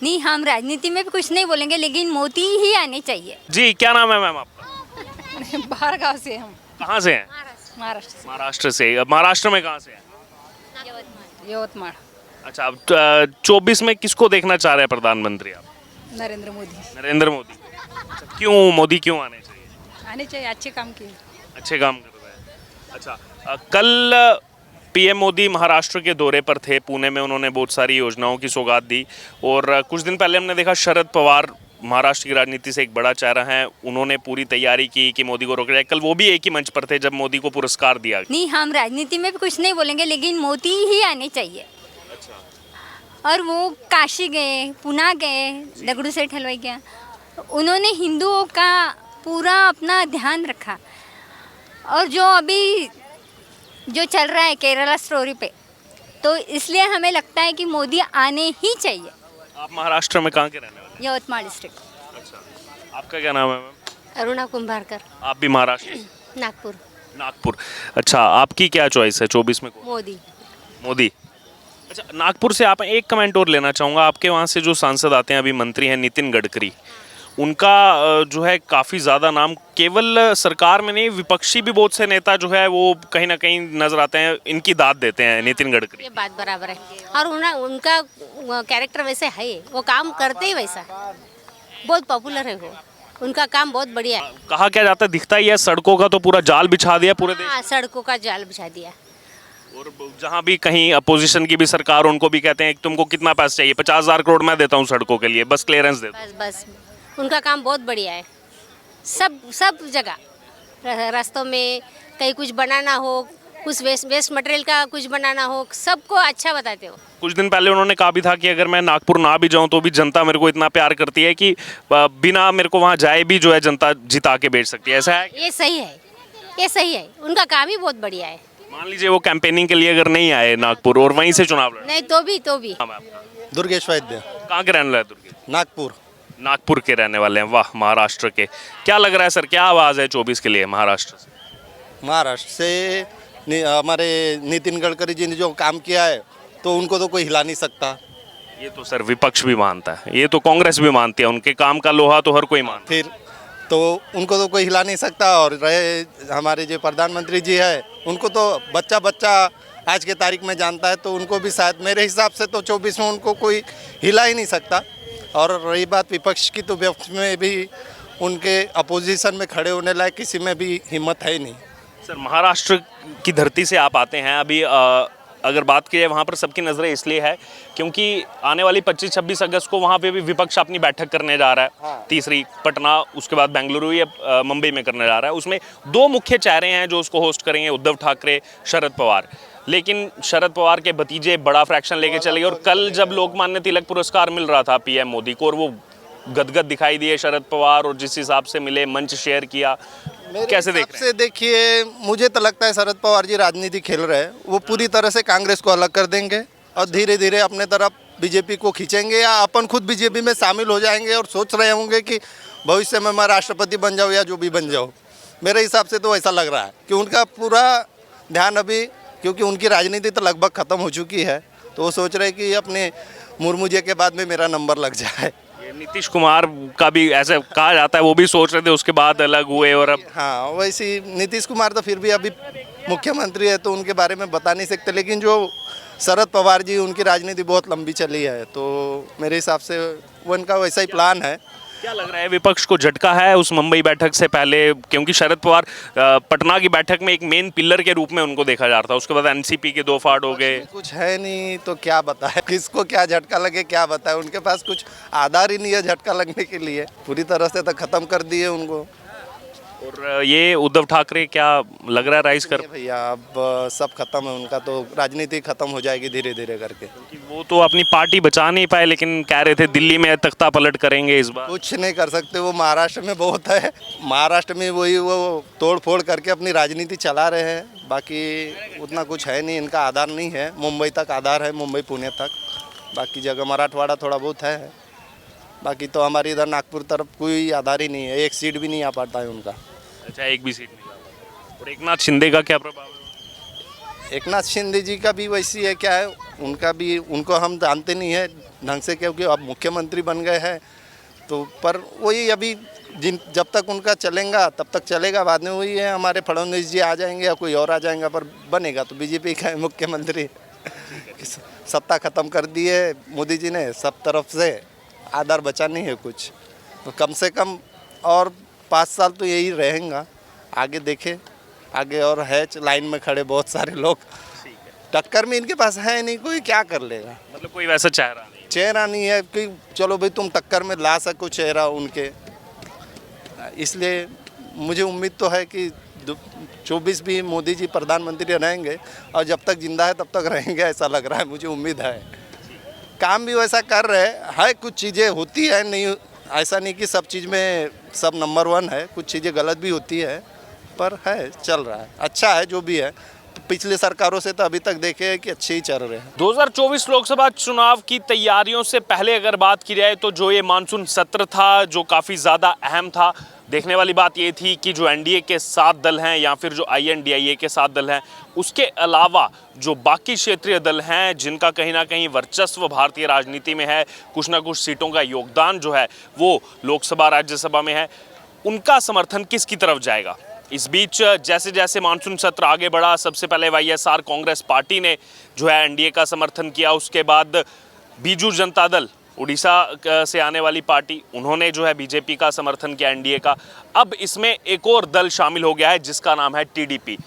नहीं, हम राजनीति में भी कुछ नहीं बोलेंगे, लेकिन मोदी ही आने चाहिए। जी, क्या नाम है मैम आपका? बाहर गाँव से हम, कहाँ से हैं? महाराष्ट्र से। महाराष्ट्र से। महाराष्ट्र में कहाँ से हैं? यवतमाळ। अच्छा, अब 24 में किसको देखना चाह रहे हैं प्रधानमंत्री आप? नरेंद्र मोदी नरेंद्र मोदी। अच्छा, क्यों मोदी क्यों आने चाहिए? आने चाहिए, अच्छे काम किए। अच्छे काम कर रहे हैं। अच्छा, कल पीएम मोदी महाराष्ट्र के दौरे पर थे, पुणे में उन्होंने बहुत सारी योजनाओं की सौगात दी और कुछ दिन पहले हमने देखा शरद पवार महाराष्ट्र की राजनीति से एक बड़ा चेहरा है, उन्होंने पूरी तैयारी की कि मोदी को रोका जाए। कल वो भी एक ही मंच पर थे जब मोदी को पुरस्कार दिया। नहीं, हम राजनीति में भी कुछ नहीं बोलेंगे, लेकिन मोदी ही आने चाहिए। और वो काशी गए, पुणे गए, दगड़ू सेठ हलवाई गया, उन्होंने हिंदुओं का पूरा अपना ध्यान रखा। और जो अभी जो चल रहा है केरला स्टोरी पे, तो इसलिए हमें लगता है कि मोदी आने ही चाहिए। आप महाराष्ट्र में कहाँ के रहने वाले यवतमाळ डिस्ट्रिक्ट। हैं? अच्छा, आपका क्या नाम है मैम? अरुणा कुंभारकर, आप भी महाराष्ट्र से? नागपुर। नागपुर। अच्छा, आपकी क्या चॉइस है 24 में? मोदी। मोदी। अच्छा, नागपुर से आप एक कमेंट और लेना चाहूँगा। आपके वहाँ से जो सांसद आते हैं, अभी मंत्री हैं नितिन गडकरी, उनका जो है काफ़ी ज़्यादा नाम केवल सरकार में नहीं, विपक्षी भी बहुत से नेता जो है वो कहीं ना कहीं नजर आते हैं, इनकी दाद देते हैं नितिन गडकरी। ये बात बराबर है और उनका कैरेक्टर वैसे है, वो काम करते ही वैसा, बहुत पॉपुलर है वो, उनका काम बहुत बढ़िया है। कहा क्या जाता है, दिखता ही है, सड़कों का तो पूरा जाल बिछा दिया पूरे देश। हाँ, सड़कों का जाल बिछा दिया। और जहाँ भी कहीं अपोजिशन की भी सरकार, उनको भी कहते हैं कि तुमको कितना पैसा चाहिए, 50,000 करोड़ मैं देता हूँ सड़कों के लिए, बस क्लियरेंस दे दो। बस उनका काम बहुत बढ़िया है। सब जगह रास्तों में कहीं कुछ बनाना हो, कुछ वेस्ट मटेरियल का कुछ बनाना हो, सबको अच्छा बताते हो। कुछ दिन पहले उन्होंने कहा भी था कि अगर मैं नागपुर ना भी जाऊं तो भी जनता मेरे को इतना प्यार करती है कि बिना मेरे को वहां जाए भी जो है जनता जिता के भेज सकती है। ऐसा है? ये सही है, ये सही है, उनका काम ही बहुत बढ़िया है। मान लीजिए वो कैंपेनिंग के लिए अगर नहीं आए नागपुर और वहीं से चुनाव लड़े, नहीं तो भी नाम है आपका? दुर्गेश वैद्य, कहाँ के रहने वाले हैं? दुर्गे, नागपुर। नागपुर के रहने वाले हैं। वाह, महाराष्ट्र के। क्या लग रहा है सर, क्या आवाज़ है 24 के लिए महाराष्ट्र से? महाराष्ट्र से हमारे नितिन गडकरी जी ने जो काम किया है तो उनको तो कोई हिला नहीं सकता। ये तो सर विपक्ष भी मानता है, ये तो कांग्रेस भी मानती है, उनके काम का लोहा तो हर कोई मानता है। फिर तो उनको तो कोई हिला नहीं सकता। और रहे हमारे जो प्रधानमंत्री जी है, उनको तो बच्चा आज के तारीख में जानता है, तो उनको भी शायद मेरे हिसाब से तो 24 में उनको कोई हिला ही नहीं सकता। और रही बात विपक्ष की, तो विपक्ष में भी उनके अपोजिशन में खड़े होने लायक किसी में भी हिम्मत है ही नहीं। सर, महाराष्ट्र की धरती से आप आते हैं, अभी अगर बात की जाए वहाँ पर सबकी नज़रें इसलिए है क्योंकि आने वाली 25-26 अगस्त को वहाँ पे भी विपक्ष अपनी बैठक करने जा रहा है। हाँ। तीसरी पटना, उसके बाद बेंगलुरु या मुंबई में करने जा रहा है। उसमें दो मुख्य चेहरे हैं जो उसको होस्ट करेंगे, उद्धव ठाकरे, शरद पवार। लेकिन शरद पवार के भतीजे बड़ा फ्रैक्शन लेके चले गए और कल जब लोकमान्य तिलक पुरस्कार मिल रहा था पीएम मोदी को और वो गदगद दिखाई दिए शरद पवार, और जिस हिसाब से मिले, मंच शेयर किया, कैसे देख रहे हैं? से देखिए, मुझे तो लगता है शरद पवार जी राजनीति खेल रहे हैं, वो पूरी तरह से कांग्रेस को अलग कर देंगे और धीरे धीरे अपने तरफ बीजेपी को खींचेंगे, या अपन खुद बीजेपी में शामिल हो जाएंगे और सोच रहे होंगे कि भविष्य में मैं राष्ट्रपति बन जाऊँ या जो भी बन जाऊँ। मेरे हिसाब से तो ऐसा लग रहा है कि उनका पूरा ध्यान अभी, क्योंकि उनकी राजनीति तो लगभग ख़त्म हो चुकी है, तो वो सोच रहे कि अपने मुर्मू जी के बाद में मेरा नंबर लग जाए। नीतीश कुमार का भी ऐसे कहा जाता है, वो भी सोच रहे थे, उसके बाद अलग हुए और अब। हाँ, वैसे नीतीश कुमार तो फिर भी अभी मुख्यमंत्री है तो उनके बारे में बता नहीं सकते, लेकिन जो शरद पवार जी, उनकी राजनीति बहुत लंबी चली है, तो मेरे हिसाब से वो उनका वैसा ही प्लान है। क्या लग रहा है, विपक्ष को झटका है उस मुंबई बैठक से पहले? क्योंकि शरद पवार पटना की बैठक में एक मेन पिलर के रूप में उनको देखा जा रहा था, उसके बाद एनसीपी के दो फाड़ हो गए। कुछ है नहीं तो क्या बताए, किसको क्या झटका लगे, क्या बताए। उनके पास कुछ आधार ही नहीं है झटका लगने के लिए, पूरी तरह से तो खत्म कर दिए उनको। और ये उद्धव ठाकरे क्या लग रहा है राइज कर? भैया अब सब खत्म है, उनका तो राजनीति खत्म हो जाएगी धीरे धीरे करके। वो तो अपनी पार्टी बचा नहीं पाए, लेकिन कह रहे थे दिल्ली में तख्ता पलट करेंगे इस बार। कुछ नहीं कर सकते, वो महाराष्ट्र में बहुत है, महाराष्ट्र में वही वो तोड़ फोड़ करके अपनी राजनीति चला रहे हैं, बाकी उतना कुछ है नहीं, इनका आधार नहीं है। मुंबई तक आधार है, मुंबई पुणे तक, बाकी जगह मराठवाड़ा थोड़ा बहुत है, बाकी तो हमारी इधर नागपुर तरफ कोई आधार ही नहीं है, एक सीट भी नहीं आ पाता है उनका। अच्छा, एक भी सीट नहीं। और एकनाथ शिंदे का क्या प्रभाव है? एकनाथ शिंदे जी का भी वैसी है, क्या है उनका भी, उनको हम जानते नहीं है, ढंग से, क्योंकि अब मुख्यमंत्री बन गए हैं। तो पर वही अभी जब तक उनका चलेगा तब तक चलेगा, बाद में वही है, हमारे फडणवीस जी आ जाएंगे या कोई और आ जाएगा, पर बनेगा तो बीजेपी का है मुख्यमंत्री। सत्ता ख़त्म कर दी है मोदी जी ने, सब तरफ से आधार बचा नहीं है कुछ। तो कम से कम और 5 साल तो यही रहेगा, आगे देखे। आगे और है लाइन में खड़े बहुत सारे लोग, टक्कर में इनके पास है नहीं कोई, क्या कर लेगा। मतलब कोई वैसा चेहरा नहीं है कि चलो भाई तुम टक्कर में ला सको चेहरा उनके। इसलिए मुझे उम्मीद तो है कि 24 भी मोदी जी प्रधानमंत्री रहेंगे, और जब तक जिंदा है तब तक रहेंगे, ऐसा लग रहा है, मुझे उम्मीद है। काम भी वैसा कर रहे हैं, कुछ चीज़ें होती है, नहीं ऐसा नहीं कि सब चीज़ में सब नंबर 1 है, कुछ चीज़ें गलत भी होती है, पर है, चल रहा है, अच्छा है जो भी है। तो पिछले सरकारों से तो अभी तक देखे हैं कि अच्छे ही चल रहे हैं। 2024 लोकसभा चुनाव की तैयारियों से पहले अगर बात की जाए तो जो ये मानसून सत्र था, जो काफ़ी ज़्यादा अहम था, देखने वाली बात ये थी कि जो एनडीए के 7 दल हैं या फिर जो आईएनडीआईए के 7 दल हैं, उसके अलावा जो बाकी क्षेत्रीय दल हैं जिनका कहीं ना कहीं वर्चस्व भारतीय राजनीति में है, कुछ ना कुछ सीटों का योगदान जो है वो लोकसभा राज्यसभा में है, उनका समर्थन किसकी तरफ जाएगा। इस बीच जैसे जैसे मानसून सत्र आगे बढ़ा, सबसे पहले वाईएसआर कांग्रेस पार्टी ने जो है एनडीए का समर्थन किया, उसके बाद बीजू जनता दल उड़ीसा से आने वाली पार्टी, उन्होंने जो है बीजेपी का समर्थन किया एनडीए का। अब इसमें एक और दल शामिल हो गया है जिसका नाम है टीडीपी,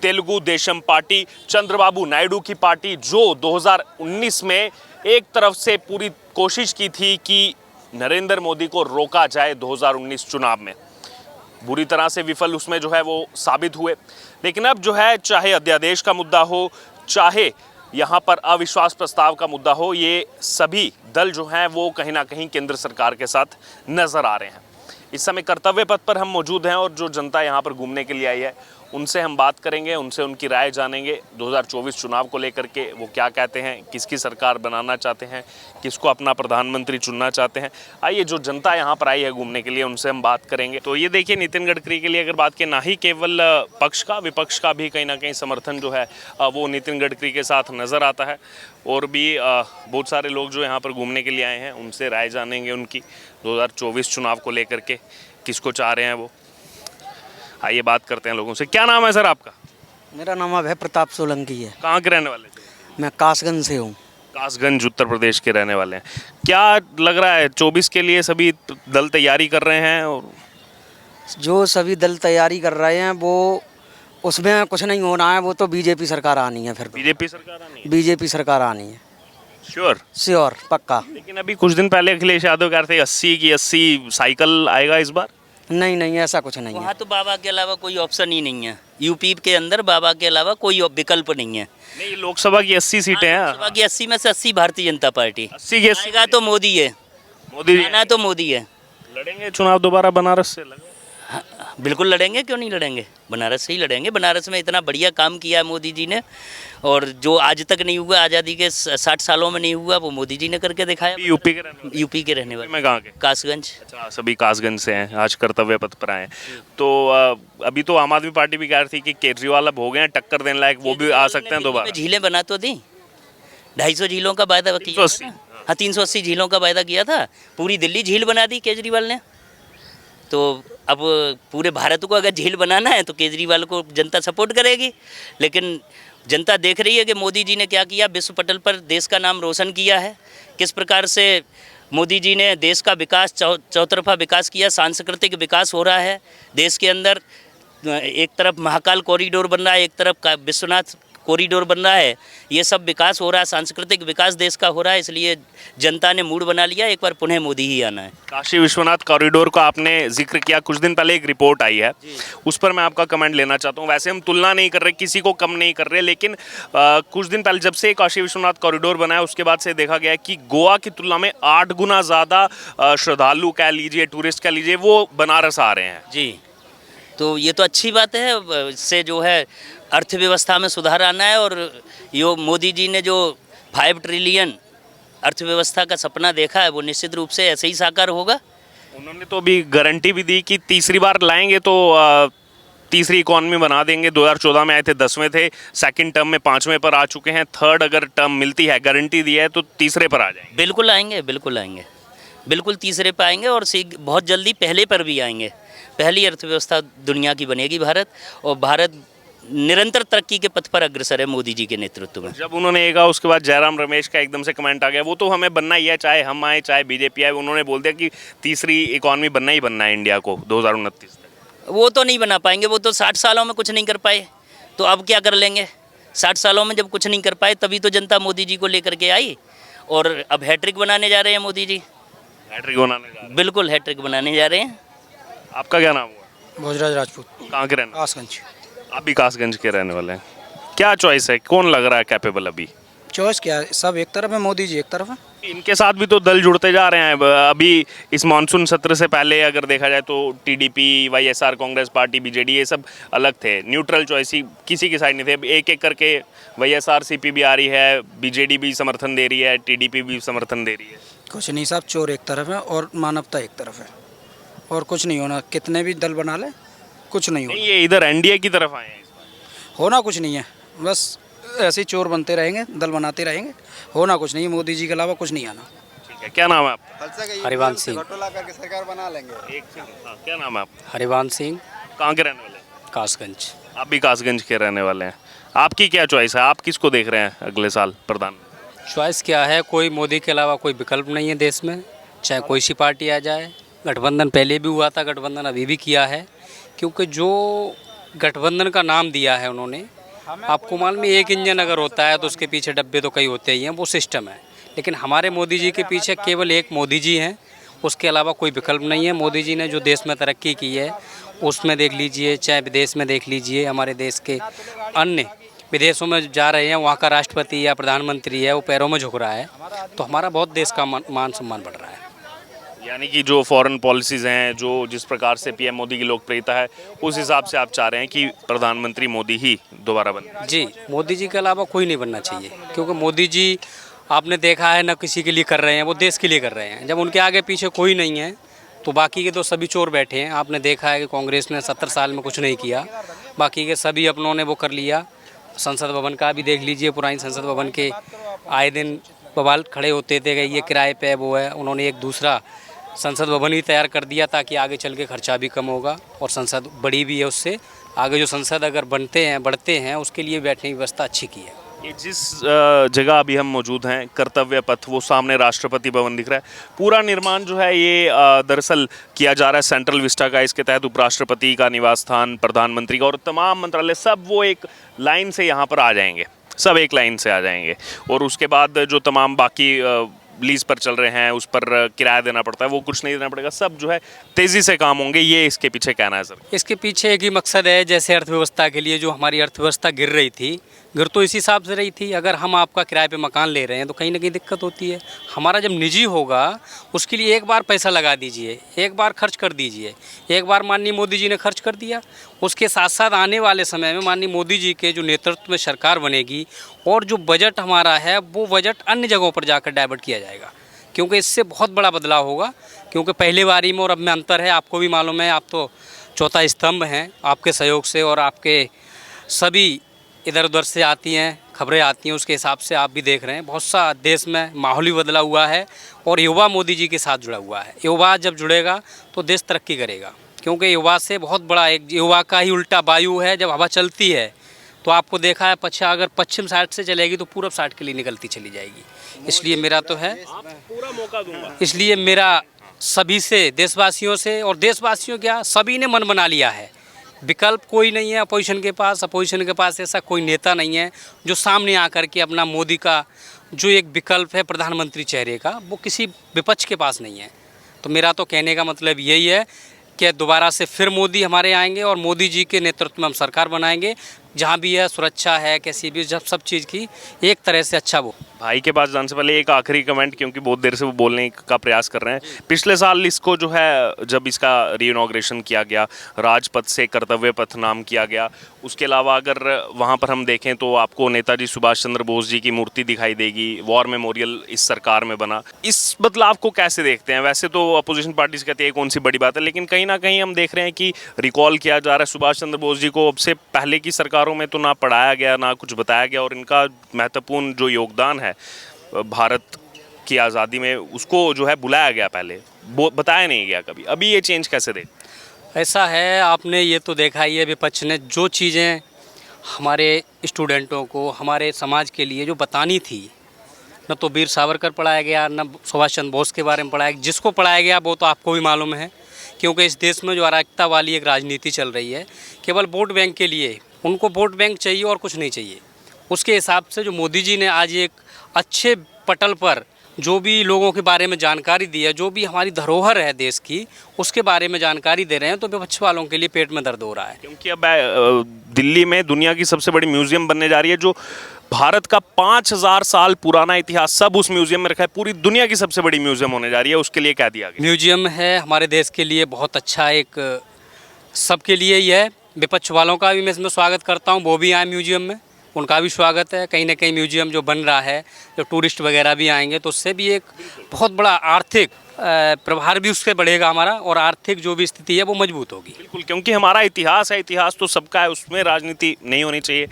तेलुगु देशम पार्टी, चंद्रबाबू नायडू की पार्टी, जो 2019 में एक तरफ से पूरी कोशिश की थी कि नरेंद्र मोदी को रोका जाए 2019 चुनाव में, बुरी तरह से विफल उसमें जो है वो साबित हुए। लेकिन अब जो है, चाहे अध्यादेश का मुद्दा हो, चाहे यहाँ पर अविश्वास प्रस्ताव का मुद्दा हो, ये सभी दल जो हैं वो कहीं ना कहीं केंद्र सरकार के साथ नज़र आ रहे हैं। इस समय कर्तव्य पथ पर हम मौजूद हैं और जो जनता यहाँ पर घूमने के लिए आई है उनसे हम बात करेंगे, उनसे उनकी राय जानेंगे 2024 चुनाव को लेकर के, वो क्या कहते हैं, किसकी सरकार बनाना चाहते हैं, किसको अपना प्रधानमंत्री चुनना चाहते हैं। आइए, जो जनता यहाँ पर आई है घूमने के लिए, उनसे हम बात करेंगे। तो ये देखिए, नितिन गडकरी के लिए अगर बात की, ना ही केवल पक्ष का, विपक्ष का भी कहीं ना कहीं समर्थन जो है वो नितिन गडकरी के साथ नज़र आता है। और भी बहुत सारे लोग जो यहाँ पर घूमने के लिए आए हैं, उनसे राय जानेंगे उनकी 2024 चुनाव को लेकर के, किसको चाह रहे हैं वो। आइए बात करते हैं लोगों से। क्या नाम है सर आपका? मेरा नाम अभय प्रताप सोलंकी है। कहाँ के रहने वाले थे? मैं कासगंज से हूँ। कासगंज उत्तर प्रदेश के रहने वाले हैं। क्या लग रहा है 24 के लिए सभी दल तैयारी कर रहे हैं? और जो सभी दल तैयारी कर रहे हैं वो, उसमें कुछ नहीं होना है, वो तो बीजेपी सरकार आनी है। फिर बीजेपी सरकार आनी है? बीजेपी सरकार आनी है, श्योर पक्का। लेकिन अभी कुछ दिन पहले अखिलेश यादव कह रहे थे 80 की 80 साइकिल आएगा इस बार। नहीं, ऐसा कुछ नहीं है। वहाँ तो बाबा के अलावा कोई ऑप्शन ही नहीं है। यूपी के अंदर बाबा के अलावा कोई विकल्प नहीं है। नहीं, लोकसभा की 80 सीटें हैं। लोकसभा की 80 में से 80 भारतीय जनता पार्टी। 80 की 80 आएगा तो मोदी है, मोदी आना तो मोदी है। लड़ेंगे चुनाव दोबारा बनारस से? लगे बिल्कुल लड़ेंगे, क्यों नहीं लड़ेंगे, बनारस से ही लड़ेंगे। बनारस में इतना बढ़िया काम किया है मोदी जी ने, और जो आज तक नहीं हुआ, आज़ादी के 60 सालों में नहीं हुआ, वो मोदी जी ने करके दिखाया। यूपी के रहने वाले? यूपी के रहने वाले। मैं कहाँ के? कासगंज। अच्छा, सभी कासगंज से हैं, आज कर्तव्य पथ पर आए हैं। तो अभी तो आम आदमी पार्टी भी कह रही थी कि केजरीवाल अब हो गए हैं टक्कर देने लायक, वो भी आ सकते हैं दोबारा। झीलें बना तो दी, 250 झीलों का वायदा किया। 380। हाँ, 380 झीलों का वायदा किया था, पूरी दिल्ली झील बना दी केजरीवाल ने। तो अब पूरे भारत को अगर झील बनाना है तो केजरीवाल को जनता सपोर्ट करेगी। लेकिन जनता देख रही है कि मोदी जी ने क्या किया, विश्व पटल पर देश का नाम रोशन किया है, किस प्रकार से मोदी जी ने देश का विकास, चौतरफा विकास किया, सांस्कृतिक विकास हो रहा है देश के अंदर। एक तरफ महाकाल कॉरिडोर बन रहा है, एक तरफ विश्वनाथ कॉरिडोर बन रहा है, ये सब विकास हो रहा है, सांस्कृतिक विकास देश का हो रहा है। इसलिए जनता ने मूड बना लिया, एक बार पुनः मोदी ही आना है। काशी विश्वनाथ कॉरिडोर का आपने जिक्र किया, कुछ दिन पहले एक रिपोर्ट आई है, उस पर मैं आपका कमेंट लेना चाहता हूँ। वैसे हम तुलना नहीं कर रहे, किसी को कम नहीं कर रहे, लेकिन कुछ दिन पहले जब से काशी विश्वनाथ कॉरिडोर बना है, उसके बाद से देखा गया कि गोवा की तुलना में 8 गुना ज़्यादा श्रद्धालु कह लीजिए, टूरिस्ट कह लीजिए, वो बनारस आ रहे हैं। जी, तो ये तो अच्छी बात है। इससे जो है अर्थव्यवस्था में सुधार आना है, और यो मोदी जी ने जो 5 ट्रिलियन अर्थव्यवस्था का सपना देखा है, वो निश्चित रूप से ऐसे ही साकार होगा। उन्होंने तो अभी गारंटी भी दी कि तीसरी बार लाएंगे तो तीसरी इकॉनमी बना देंगे। 2014 में आए थे, 10वें थे, सेकंड टर्म में 5वें पर आ चुके हैं, थर्ड अगर टर्म मिलती है, गारंटी दी है, तो तीसरे पर आ जाएंगे। बिल्कुल आएंगे, बिल्कुल आएंगे, बिल्कुल तीसरे पे आएंगे और बहुत जल्दी पहले पर भी आएंगे। पहली अर्थव्यवस्था दुनिया की बनेगी भारत, और भारत निरंतर तरक्की के पथ पर अग्रसर है मोदी जी के नेतृत्व में। जब उन्होंने ये कहा उसके बाद जयराम रमेश का एकदम से कमेंट आ गया, वो तो हमें बनना ही है, चाहे हम आए चाहे बीजेपी आए। उन्होंने बोल दिया कि तीसरी इकॉनमी बनना ही बनना है इंडिया को 2029 तक। वो तो नहीं बना पाएंगे, वो तो 60 सालों में कुछ नहीं कर पाए, तो अब क्या कर लेंगे? 60 सालों में जब कुछ नहीं कर पाए तभी तो जनता मोदी जी को लेकर के आई, और अब हैट्रिक बनाने जा रहे हैं मोदी जी। हैट्रिक बनाने जा रहे हैं। बिल्कुल हैट्रिक बनाने जा रहे हैं। आपका क्या नाम हुआ? भोजराज राजपूत, कहाँ के रहने? कासगंज। आप भी कासगंज के रहने वाले हैं। क्या चॉइस है, कौन लग रहा है कैपेबल अभी? चॉइस क्या है, सब एक तरफ है, मोदी जी एक तरफ है। इनके साथ भी तो दल जुड़ते जा रहे हैं। अभी इस मानसून सत्र से पहले अगर देखा जाए तो TDP, YSR, Congress party, BJD, ये सब अलग थे, न्यूट्रल चॉइस ही किसी की साइड नहीं थे। अब एक एक करके वाईएसआर सीपी भी आ रही है, बीजेडी भी समर्थन दे रही है, टीडीपी भी समर्थन दे रही है। कुछ नहीं साहब, चोर एक तरफ है और मानवता एक तरफ है, और कुछ नहीं होना। कितने भी दल बना ले, कुछ नहीं होना। नहीं, ये इधर एनडीए की तरफ आए हैं इस बार। होना कुछ नहीं है, बस ऐसे ही चोर बनते रहेंगे, दल बनाते रहेंगे, होना कुछ नहीं है। मोदी जी के अलावा कुछ नहीं आना। ठीक है, क्या नाम है आपका? हरिवंश सिंह। सरकार बना लेंगे। एक सेकंड, हाँ, क्या नाम है आपका? हरिवंश सिंह, कहाँ के रहने वाले हैं? कासगंज। आप भी कासगंज के रहने वाले हैं। आपकी क्या चॉइस है, आप किसको देख रहे हैं अगले साल प्रधान? चॉइस क्या है, कोई मोदी के अलावा कोई विकल्प नहीं है देश में, चाहे कोई सी पार्टी आ जाए। गठबंधन पहले भी हुआ था, गठबंधन अभी भी किया है, क्योंकि जो गठबंधन का नाम दिया है उन्होंने, आपको मालूम है एक इंजन अगर होता है तो उसके पीछे डब्बे तो कई होते ही हैं, वो सिस्टम है। लेकिन हमारे मोदी जी के पीछे केवल एक मोदी जी हैं, उसके अलावा कोई विकल्प नहीं है। मोदी जी ने जो देश में तरक्की की है उसमें देख लीजिए, चाहे विदेश में देख लीजिए, हमारे देश के अन्य विदेशों में जा रहे हैं, वहाँ का राष्ट्रपति या प्रधानमंत्री है वो पैरों में झुक रहा है, तो हमारा बहुत देश का मान सम्मान बढ़ रहा है। यानी कि जो फॉरेन पॉलिसीज़ हैं, जो जिस प्रकार से पीएम मोदी की लोकप्रियता है, उस हिसाब से आप चाह रहे हैं कि प्रधानमंत्री मोदी ही दोबारा बने? जी, मोदी जी के अलावा कोई नहीं बनना चाहिए, क्योंकि मोदी जी आपने देखा है न किसी के लिए कर रहे हैं, वो देश के लिए कर रहे हैं। जब उनके आगे पीछे कोई नहीं है तो बाकी के तो सभी चोर बैठे हैं। आपने देखा है कि कांग्रेस ने 70 साल में कुछ नहीं किया, बाकी के सभी अपनों ने वो कर लिया। संसद भवन का भी देख लीजिए, पुरानी संसद भवन के आए दिन बवाल खड़े होते थे कि ये किराए पे वो है। उन्होंने एक दूसरा संसद भवन भी तैयार कर दिया ताकि आगे चल के खर्चा भी कम होगा, और संसद बड़ी भी है, उससे आगे जो संसद अगर बढ़ते हैं उसके लिए बैठने की व्यवस्था अच्छी की है। ये जिस जगह अभी हम मौजूद हैं, कर्तव्य पथ, वो सामने राष्ट्रपति भवन दिख रहा है। पूरा निर्माण जो है ये दरअसल किया जा रहा है सेंट्रल विस्टा का। इसके तहत उपराष्ट्रपति का निवास स्थान, प्रधानमंत्री का और तमाम मंत्रालय, सब वो एक लाइन से यहाँ पर आ जाएंगे, सब एक लाइन से आ जाएंगे। और उसके बाद जो तमाम बाकी लीज पर चल रहे हैं, उस पर किराया देना पड़ता है, वो कुछ नहीं देना पड़ेगा, सब जो है तेज़ी से काम होंगे। ये इसके पीछे कहना है सर? इसके पीछे एक ही मकसद है, जैसे अर्थव्यवस्था के लिए जो हमारी अर्थव्यवस्था गिर रही थी, गिर तो इसी हिसाब से रही थी। अगर हम आपका किराए पे मकान ले रहे हैं तो कहीं ना कहीं दिक्कत होती है। हमारा जब निजी होगा उसके लिए एक बार पैसा लगा दीजिए, एक बार खर्च कर दीजिए। एक बार माननीय मोदी जी ने खर्च कर दिया, उसके साथ साथ आने वाले समय में माननीय मोदी जी के जो नेतृत्व में सरकार बनेगी और जो बजट हमारा है वो बजट अन्य जगहों पर जाकर डाइवर्ट किया जाएगा, क्योंकि इससे बहुत बड़ा बदलाव होगा। क्योंकि पहली बारी में और अब में अंतर है, आपको भी मालूम है, आप तो चौथा स्तंभ हैं। आपके सहयोग से और आपके सभी इधर उधर से आती हैं खबरें आती हैं, उसके हिसाब से आप भी देख रहे हैं बहुत सा देश में माहौल भी बदला हुआ है, और युवा मोदी जी के साथ जुड़ा हुआ है। युवा जब जुड़ेगा तो देश तरक्की करेगा, क्योंकि युवा से बहुत बड़ा एक युवा का ही उल्टा वायु है। जब हवा चलती है तो आपको देखा है अगर पश्चिम साइड से चलेगी तो पूरब साइड के लिए निकलती चली जाएगी। इसलिए मेरा तो है, पूरा मौका दूंगा। इसलिए मेरा सभी से, देशवासियों से, और देशवासियों क्या सभी ने मन बना लिया है, विकल्प कोई नहीं है अपोजिशन के पास। अपोजिशन के पास ऐसा कोई नेता नहीं है जो सामने आकर के अपना मोदी का जो एक विकल्प है प्रधानमंत्री चेहरे का, वो किसी विपक्ष के पास नहीं है। तो मेरा तो कहने का मतलब यही है कि दोबारा से फिर मोदी हमारे आएंगे और मोदी जी के नेतृत्व में हम सरकार बनाएंगे। जहाँ भी है सुरक्षा है, कैसी भी जब सब चीज़ की एक तरह से अच्छा वो। भाई के पास जाने से पहले एक आखिरी कमेंट, क्योंकि बहुत देर से वो बोलने का प्रयास कर रहे हैं। पिछले साल इसको जो है जब इसका रीइनॉग्रेशन किया गया, राजपथ से कर्तव्य पथ नाम किया गया। उसके अलावा अगर वहाँ पर हम देखें तो आपको नेताजी सुभाष चंद्र बोस जी की मूर्ति दिखाई देगी। वॉर मेमोरियल इस सरकार में बना। इस बदलाव को कैसे देखते हैं? वैसे तो अपोजिशन पार्टीज कहती है कौन सी बड़ी बात है, लेकिन कहीं ना कहीं हम देख रहे हैं कि रिकॉल किया जा रहा है सुभाष चंद्र बोस जी को। अब से पहले की सरकारों में तो ना पढ़ाया गया ना कुछ बताया गया, और इनका महत्वपूर्ण जो योगदान है भारत की आज़ादी में उसको जो है बुलाया गया, पहले बताया नहीं गया कभी। अभी ये चेंज कैसे देख? ऐसा है, आपने ये तो देखा ही है, विपक्ष ने जो चीज़ें हमारे स्टूडेंटों को, हमारे समाज के लिए जो बतानी थी, न तो वीर सावरकर पढ़ाया गया, न सुभाष चंद्र बोस के बारे में पढ़ाया। जिसको पढ़ाया गया वो तो आपको भी मालूम है, क्योंकि इस देश में जो अराजकता वाली एक राजनीति चल रही है, केवल वोट बैंक के लिए, उनको वोट बैंक चाहिए और कुछ नहीं चाहिए। उसके हिसाब से जो मोदी जी ने आज एक अच्छे पटल पर जो भी लोगों के बारे में जानकारी दी है, जो भी हमारी धरोहर है देश की, उसके बारे में जानकारी दे रहे हैं, तो विपक्ष वालों के लिए पेट में दर्द हो रहा है। क्योंकि अब दिल्ली में दुनिया की सबसे बड़ी म्यूजियम बनने जा रही है, जो भारत का 5000 साल पुराना इतिहास सब उस म्यूजियम में रखा है। पूरी दुनिया की सबसे बड़ी म्यूजियम होने जा रही है। उसके लिए क्या दिया गया? म्यूजियम है हमारे देश के लिए बहुत अच्छा, एक सबके लिए ही है। विपक्ष वालों का भी मैं इसमें स्वागत करता हूँ, वो भी आए म्यूजियम में, उनका भी स्वागत है। कहीं ना कहीं म्यूजियम जो बन रहा है, जो टूरिस्ट वगैरह भी आएंगे, तो उससे भी एक बहुत बड़ा आर्थिक प्रभार भी उससे बढ़ेगा हमारा, और आर्थिक जो भी स्थिति है वो मजबूत होगी। बिल्कुल, क्योंकि हमारा इतिहास है, इतिहास तो सबका है, उसमें राजनीति नहीं होनी चाहिए।